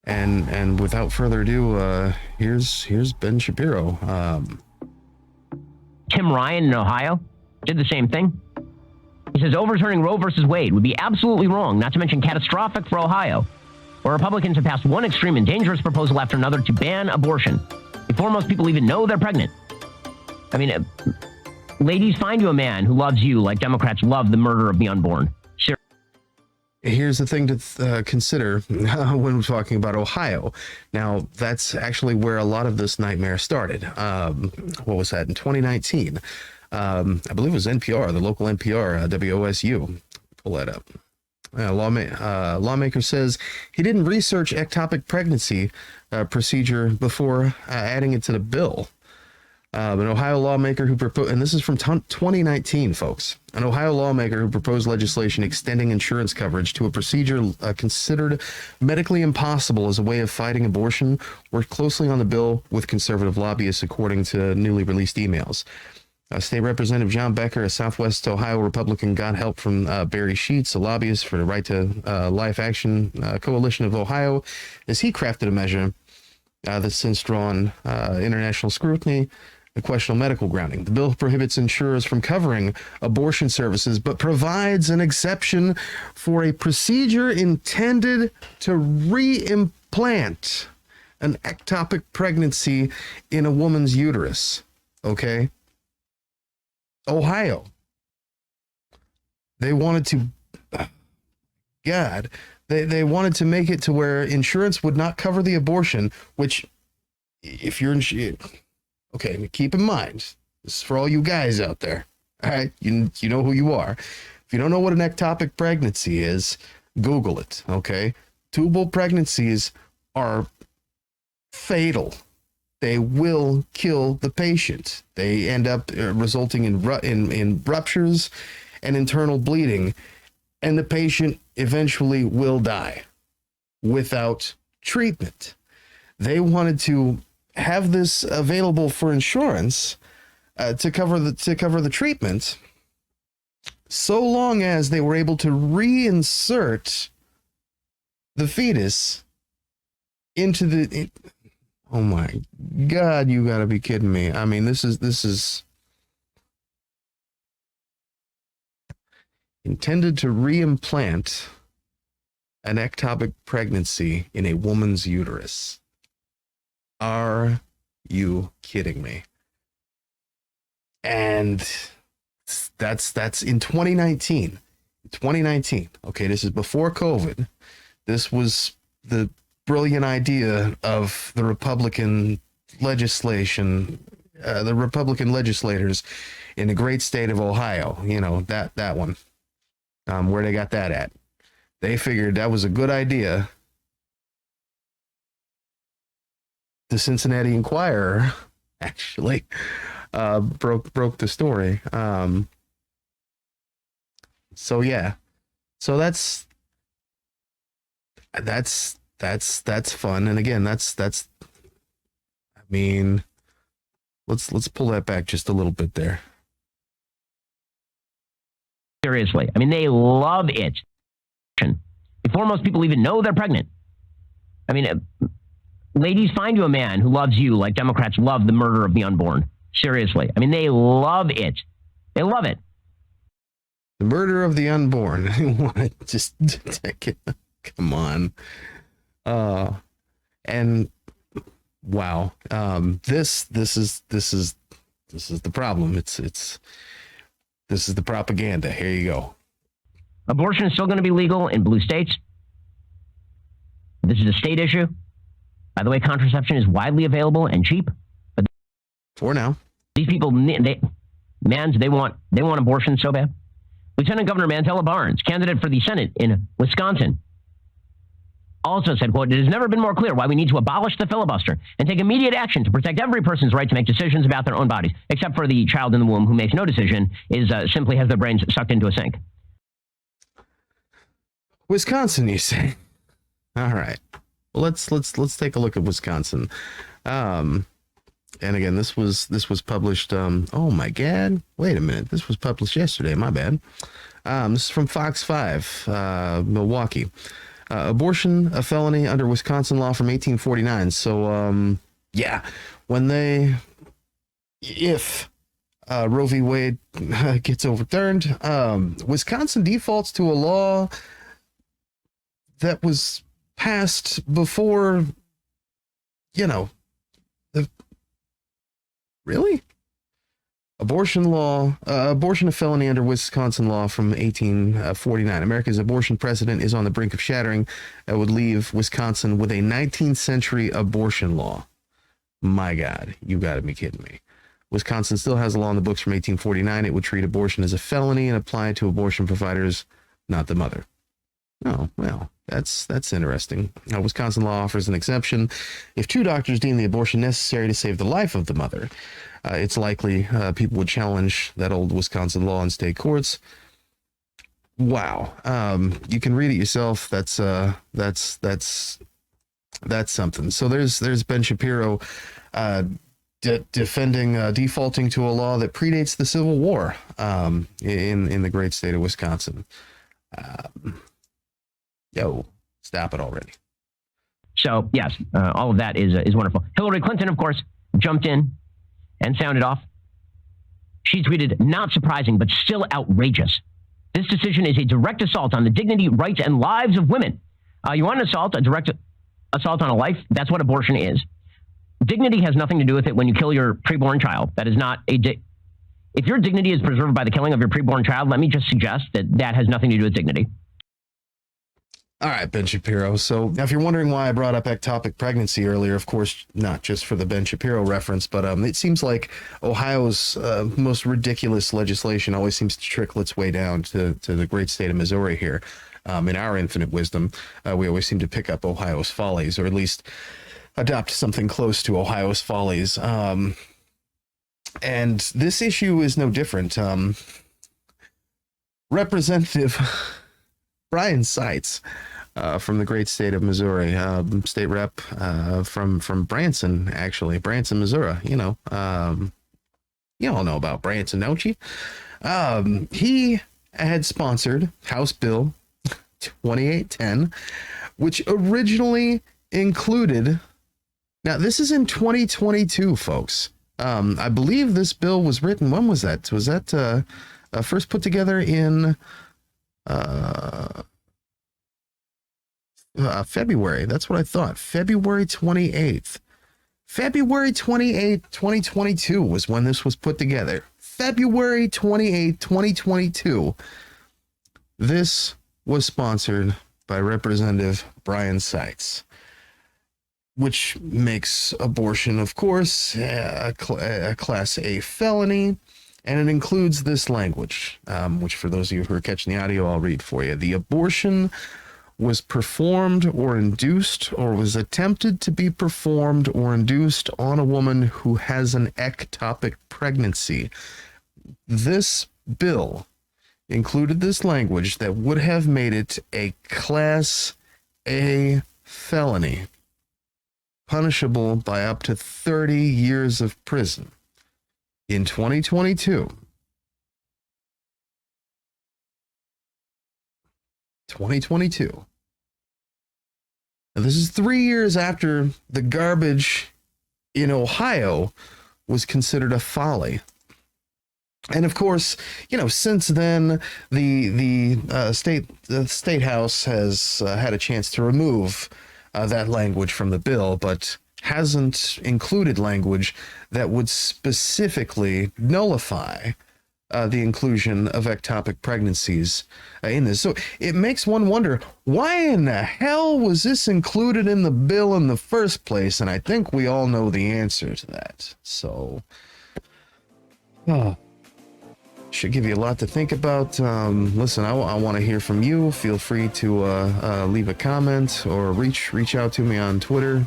And without further ado, here's Ben Shapiro. Tim Ryan in Ohio did the same thing. He says overturning Roe versus Wade would be absolutely wrong, not to mention catastrophic for Ohio, where Republicans have passed one extreme and dangerous proposal after another to ban abortion before most people even know they're pregnant. I mean, ladies, find you a man who loves you like Democrats love the murder of the unborn. Here's the thing to consider when we're talking about Ohio. Now, that's actually where a lot of this nightmare started. What was that, in 2019? I believe it was NPR, the local NPR, WOSU. Pull that up. Lawmaker says he didn't research ectopic pregnancy procedure before adding it to the bill. An Ohio lawmaker who proposed, and this is from 2019, folks, an Ohio lawmaker who proposed legislation extending insurance coverage to a procedure considered medically impossible as a way of fighting abortion worked closely on the bill with conservative lobbyists, according to newly released emails. State Representative John Becker, a Southwest Ohio Republican, got help from Barry Sheets, a lobbyist for the Right to Life Action Coalition of Ohio, as he crafted a measure that's since drawn international scrutiny. The questionable medical grounding. The bill prohibits insurers from covering abortion services, but provides an exception for a procedure intended to reimplant an ectopic pregnancy in a woman's uterus. Okay? Ohio. They wanted to, they wanted to make it to where insurance would not cover the abortion, which, if you're okay, keep in mind, this is for all you guys out there. All right, you know who you are. If you don't know what an ectopic pregnancy is, Google it. Okay, tubal pregnancies are fatal. They will kill the patient. They end up resulting in ruptures and internal bleeding, and the patient eventually will die without treatment. They wanted to have this available for insurance to cover the treatment, so long as they were able to reinsert the fetus into the. Oh my God! You got to be kidding me! I mean, this is intended to reimplant an ectopic pregnancy in a woman's uterus. Are you kidding me? And that's in 2019. 2019. Okay, this is before COVID. This was the brilliant idea of the Republican legislation, the Republican legislators in the great state of Ohio. You know, that one, where they got that at. They figured that was a good idea. The Cincinnati Enquirer actually broke the story. So yeah, so that's fun. And again, that's. I mean, let's pull that back just a little bit there. Seriously, I mean, they love it before most people even know they're pregnant. I mean. Ladies, find you a man who loves you like Democrats love the murder of the unborn. Seriously. I mean, they love it. They love it. The murder of the unborn. I want to just take it. Come on. And wow. This is the problem. This is the propaganda. Here you go. Abortion is still going to be legal in blue states. This is a state issue. By the way, contraception is widely available and cheap. But for now, these people, they want abortion so bad. Lieutenant Governor Mandela Barnes, candidate for the Senate in Wisconsin, also said, quote, "It has never been more clear why we need to abolish the filibuster and take immediate action to protect every person's right to make decisions about their own bodies, except for the child in the womb who makes no decision, simply has their brains sucked into a sink." Wisconsin, you say? All right. Well, let's take a look at Wisconsin. And again, this was published. Oh my God! Wait a minute. This was published yesterday. My bad. This is from Fox 5, Milwaukee. Abortion, a felony under Wisconsin law from 1849. So, yeah, if Roe v. Wade gets overturned, Wisconsin defaults to a law that was passed before, really? Abortion law, abortion a felony under Wisconsin law from 1849. America's abortion precedent is on the brink of shattering. That would leave Wisconsin with a 19th century abortion law. My God, you got to be kidding me. Wisconsin still has a law in the books from 1849. It would treat abortion as a felony and apply it to abortion providers, not the mother. Oh, well, that's interesting. Wisconsin law offers an exception. If two doctors deem the abortion necessary to save the life of the mother, it's likely people would challenge that old Wisconsin law in state courts. Wow. You can read it yourself. That's something. So there's Ben Shapiro defending defaulting to a law that predates the Civil War in the great state of Wisconsin. Yo, stop it already. So, yes, all of that is wonderful. Hillary Clinton, of course, jumped in and sounded off. She tweeted, "Not surprising, but still outrageous. This decision is a direct assault on the dignity, rights, and lives of women." You want an assault, a direct assault on a life? That's what abortion is. Dignity has nothing to do with it when you kill your preborn child. That is not if your dignity is preserved by the killing of your preborn child, let me just suggest that has nothing to do with dignity. All right, Ben Shapiro. So now if you're wondering why I brought up ectopic pregnancy earlier, of course, not just for the Ben Shapiro reference, but it seems like Ohio's most ridiculous legislation always seems to trickle its way down to the great state of Missouri here. In our infinite wisdom, we always seem to pick up Ohio's follies, or at least adopt something close to Ohio's follies. And this issue is no different. Representative Brian Seitz from the great state of Missouri, state rep from Branson, actually, Branson, Missouri. You all know about Branson, don't you? He had sponsored House Bill 2810, which originally included. Now, this is in 2022, folks. I believe this bill was written. When was that? Was that first put together in February? That's what I thought. February 28th. February 28th, 2022 was when this was put together. February 28th, 2022. This was sponsored by Representative Brian Seitz, which makes abortion, of course, a Class A felony, and it includes this language, which for those of you who are catching the audio, I'll read for you. The abortion was performed or induced or was attempted to be performed or induced on a woman who has an ectopic pregnancy. This bill included this language that would have made it a Class A felony, punishable by up to 30 years of prison. In 2022, 2022. Now, this is 3 years after the garbage in Ohio was considered a folly. And of course, since then, the state house has had a chance to remove that language from the bill, but hasn't included language that would specifically nullify the inclusion of ectopic pregnancies in this. So it makes one wonder, why in the hell was this included in the bill in the first place? And I think we all know the answer to that. So, should give you a lot to think about. Listen, I want to hear from you. Feel free to leave a comment or reach out to me on Twitter,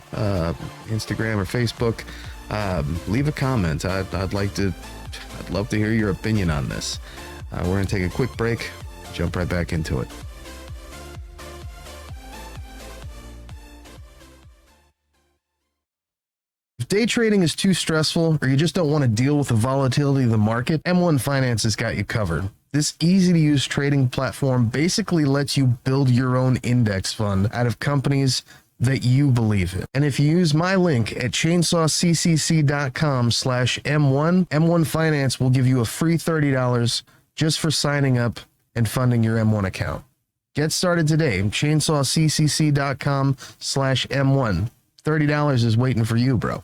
Instagram, or Facebook. Leave a comment. I'd love to hear your opinion on this. We're going to take a quick break, jump right back into it. If day trading is too stressful or you just don't want to deal with the volatility of the market, M1 Finance has got you covered. This easy-to-use trading platform basically lets you build your own index fund out of companies that you believe in. And if you use my link at chainsawccc.com/M1, M1 Finance will give you a free $30 just for signing up and funding your M1 account. Get started today. chainsawccc.com/M1. $30 is waiting for you, bro.